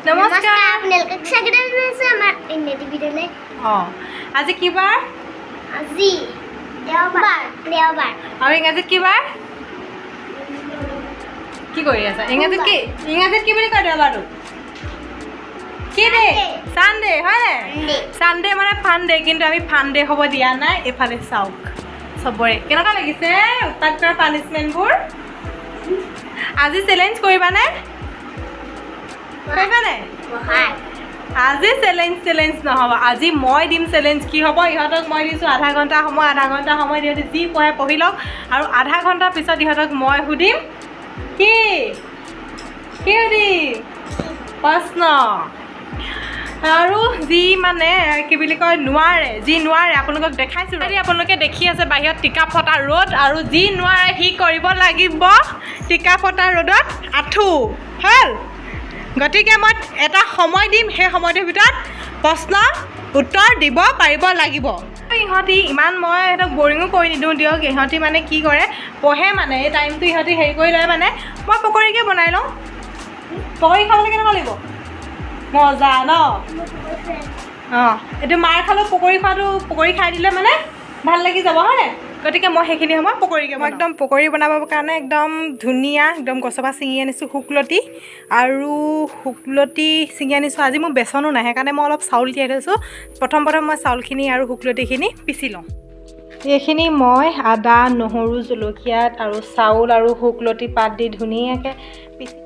নমস্কাৰ আপোনালোকক স্বাগতম জনাইছো আমাৰ ইংৰাজী ভিডিঅ'লৈ। আজি কি বাৰ? আজি দেওবাৰ। আৰু ইংৰাজীত কি বাৰ? কি কৰি আছা? ইংৰাজীত কি বুলি কয় দেওবাৰটো? কি ডে? চানডে হয়নে? চানডে মানে ফান ডে, কিন্তু আমি ফান ডে হ'ব দিয়া নাই। এইফালে চাওক চবৰে কেনেকুৱা লাগিছে উৎপাত কৰা পানিছমেণ্টবোৰ। আজি চেলেঞ্জ কৰিবানে? আজি চেলেঞ্জ নহ'ব, আজি মই দিম চেলেঞ্জ। কি হ'ব? ইহঁতক মই দিছোঁ আধা ঘণ্টা সময় ইহঁতে যি পঢ়ে পঢ়ি লওক, আৰু আধা ঘণ্টাৰ পিছত ইহঁতক মই সুধিম কি সুধিম প্ৰশ্ন। আৰু যি মানে কি বুলি কয় নোৱাৰে আপোনালোকক দেখাইছোঁ। যদি আপোনালোকে দেখি আছে বাহিৰত টিকা ফটা ৰ'দ, আৰু যি নোৱাৰে সি কৰিব লাগিব টিকা ফটা ৰ'দত আঁঠু হ'ল। গতিকে মই এটা সময় দিম, সেই সময়টোৰ ভিতৰত প্ৰশ্ন উত্তৰ দিব পাৰিব লাগিব। ইহঁতি ইমান মই সিহঁতক বৰিঙো কৰি নিদিওঁ দিয়ক। ইহঁতি মানে কি কৰে পঢ়ে, মানে এই টাইমটো ইহঁতি হেৰি কৰি লয়। মানে মই পকৰীকে বনাই লওঁ। পকৰী খাবলৈ কেনেকুৱা লাগিব? মজা ন? এইটো মাৰ খালেও পকৰী খাই দিলে মানে ভাল লাগি যাব হয়নে? গতিকে মই সেইখিনি সময় পকৰীকে মই একদম পকৰী বনাবৰ কাৰণে একদম ধুনীয়া একদম গছৰ পৰা ছিঙি আনিছোঁ শুকলতি, আৰু শুকলতি ছিঙি আনিছোঁ। আজি মোৰ বেচনো নাই, সেইকাৰণে মই অলপ চাউল তিয়াই থৈছোঁ। প্ৰথম মই চাউলখিনি আৰু শুকলতিখিনি পিচি লওঁ। এইখিনি মই আদা, নহৰু, জলকীয়া আৰু চাউল আৰু শুকলতি পাত দি ধুনীয়াকৈ পিচি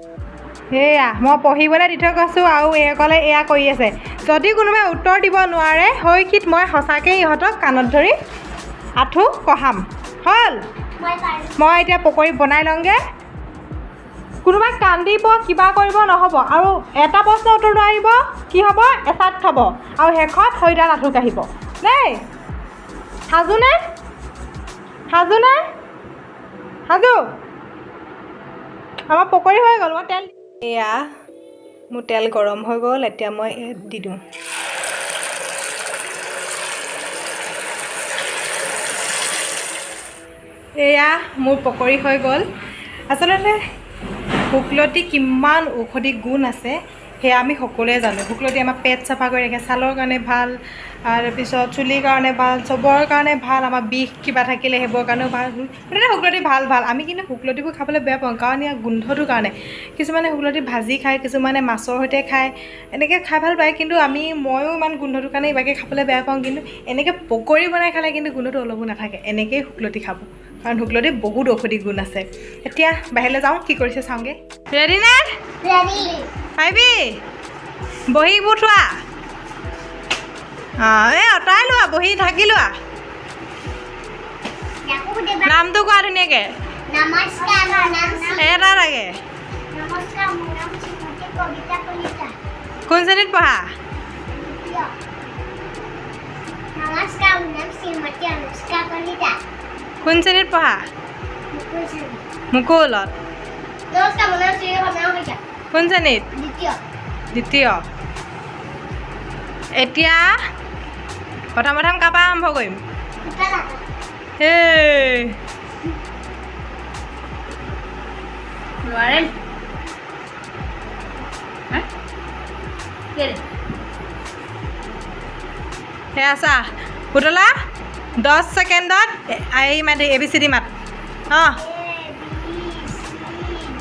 সেয়া মই পঢ়িবলৈ দি থৈ গৈছোঁ, আৰু এইসকলে এয়া কৰি আছে। যদি কোনোবাই উত্তৰ দিব নোৱাৰে শৈক্ষিত মই সঁচাকৈ ইহঁতক কাণত ধৰি আঁঠু কঢ়াম হ'ল। মই এতিয়া পকৰী বনাই লওঁগৈ। কোনোবাই কান্দিব কিবা কৰিব নহ'ব, আৰু এটা প্ৰশ্ন উত্তৰ নোৱাৰিব কি হ'ব? এচাত থ'ব, আৰু শেষত সৈদাত আঁঠু কাঢ়িব দেই। সাজুনে? সাজু? আমাৰ পকৰী হৈ গ'ল। মই তেল এয়া মোৰ তেল গৰম হৈ গ'ল, এতিয়া মই দি দিওঁ। এয়া মোৰ পকৰী হৈ গ'ল। আচলতে শুকলতি কিমান ঔষধি গুণ আছে সেয়া আমি সকলোৱে জানো। শুকলতি আমাৰ পেট চাফা কৰি ৰাখে, ছালৰ কাৰণে ভাল, তাৰপিছত চুলিৰ কাৰণে ভাল, চবৰ কাৰণে ভাল। আমাৰ বিষ কিবা থাকিলে সেইবোৰৰ কাৰণেও ভাল। গতিকে শুকলতি ভাল। আমি কিন্তু শুকলতিবোৰ খাবলৈ বেয়া পাওঁ, কাৰণ ইয়াৰ গোন্ধটোৰ কাৰণে। কিছুমানে শুকলতি ভাজি খায়, কিছুমানে মাছৰ সৈতে খায়, এনেকৈ খাই ভাল পায়। কিন্তু ময়ো ইমান গোন্ধটোৰ কাৰণে ইভাগে খাবলৈ বেয়া পাওঁ। কিন্তু এনেকৈ পকৰী বনাই খালে কিন্তু গোন্ধটো অলপো নাথাকে। এনেকৈয়ে শুকলতি খাব, কাৰণ শুকলতিত বহুত ঔষধি গুণ আছে। এতিয়া বাহিৰলৈ যাওঁ, কি কৰিছে চাওঁগৈ। ৰেডি নে? পাৰিবি? বহীবোৰ থোৱা। এই আঁতৰাই লোৱা, বহি ঢাকি লোৱা। নামটো কোৱা ধুনীয়াকৈ। এটা লাগে। কোন শ্ৰেণীত পঢ়া? কোন শ্ৰেণীত পঢ়া? মুকুলত। কোন শ্ৰেণীত? দ্বিতীয়। এতিয়া প্ৰথম কাপা আৰম্ভ কৰিম। সেয়া চা পুতলা 10 ছেকেণ্ডত ABCD মাত।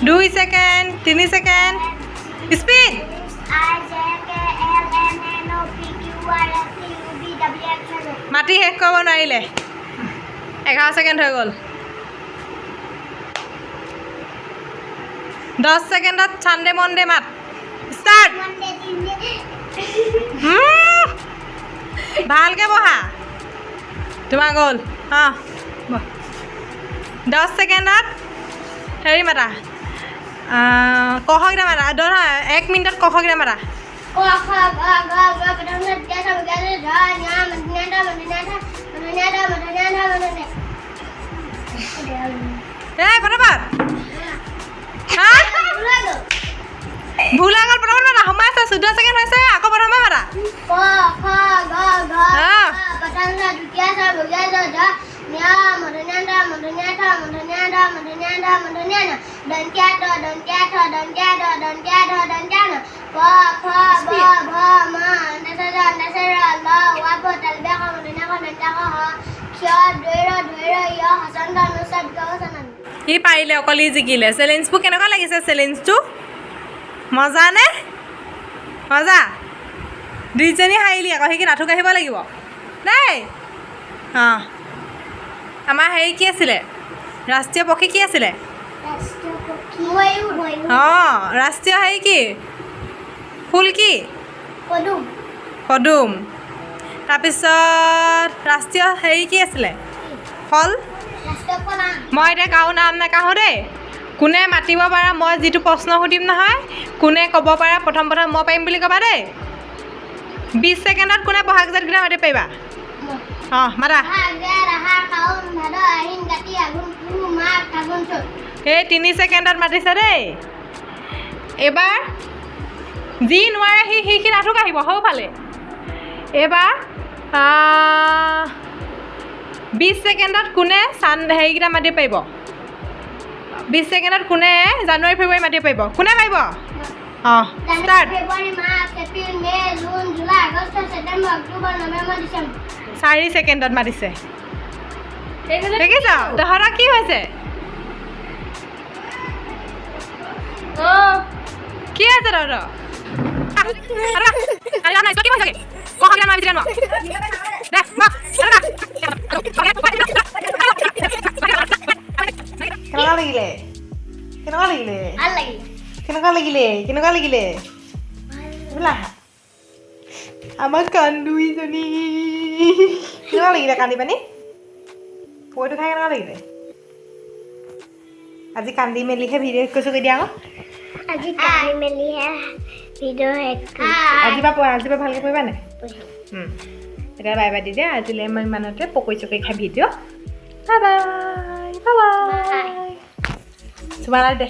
2 ছেকেণ্ড, 3 ছেকেণ্ড, স্পীড। মাতি শেষ কৰিব নোৱাৰিলে। 11 ছেকেণ্ড হৈ গ'ল। 10 ছেকেণ্ডত চানডে মনডে মাত। ষ্টাৰ্ট। ভালকৈ বহা, তোমাৰ গ'ল। 10 ছেকেণ্ডত হেৰি মাতা, কহকেইটা মাতা। 1 মিনিটত কহকেইটা মাতা। পটাপট। ভুল হৈ গ'ল, পটাপট মাতা। সময় আছে, 14 ছেকেণ্ড হৈছে, আকৌ প্ৰথমে মাতা। Don't হাৰিলে অকলে জিকিলে চেলেঞ্জবোৰ কেনেকুৱা লাগিছে চেলেঞ্জটো মজা নে মজা দুইজনী হাৰিলি আকৌ সেইখিনি আঁঠু কাঢ়িব লাগিব দেই অঁ আমাৰ হেৰি কি আছিলে ৰাষ্ট্ৰীয় পক্ষী কি আছিলে অঁ ৰাষ্ট্ৰীয় হেৰি কি ফুল কি পদুম তাৰপিছত ৰাষ্ট্ৰীয় হেৰি কি আছিলে ফল মই এতিয়া কাৰো নাম নাকাঢ়োঁ দেই কোনে মাতিব পাৰা মই যিটো প্ৰশ্ন সুধিম নহয় কোনে ক'ব পাৰা প্ৰথম মই পাৰিম বুলি ক'বা দেই 20 ছেকেণ্ডত কোনে বহাগ জেঠ গীতা মাতিব পাৰিবা অঁ মাতা এই 3 ছেকেণ্ডত মাতিছে দেই এইবাৰ যি নোৱাৰে সেইখিনি আঁঠু কাঢ়িব সৌফালে এইবাৰ 20 ছেকেণ্ডত কোনে হেৰিকেইটা মাতিব পাৰিব 20 ছেকেণ্ডত কোনে জানুৱাৰী ফেব্ৰুৱাৰী মাতিব পাৰিব কোনে পাৰিব অঁ ষ্টাৰ্ট 4 ছেকেণ্ডত মাতিছে দেখিছ তহঁতৰ কি হৈছে কি আছে তহঁতৰ কেনেকুৱা লাগিলে কেনেকুৱা লাগিলে কেনেকুৱা লাগিলে কেনেকুৱা লাগিলে আমাৰ কান্দুইজনী কেনেকুৱা লাগিলে কান্দি পানি পইটো খাই কেনেকুৱা লাগিলে আজি কান্দি মেলিহে ভিডিঅ' কৈছোঁ কৈ দিয়া আকৌ আজিৰ পৰা ভালকৈ কৰিবা নাই এতিয়া বাই বাই দি দিয়া আজিলৈ মই ইমানতে পকৰি চকৰি খাই video' bye bye bye bye চুমা দে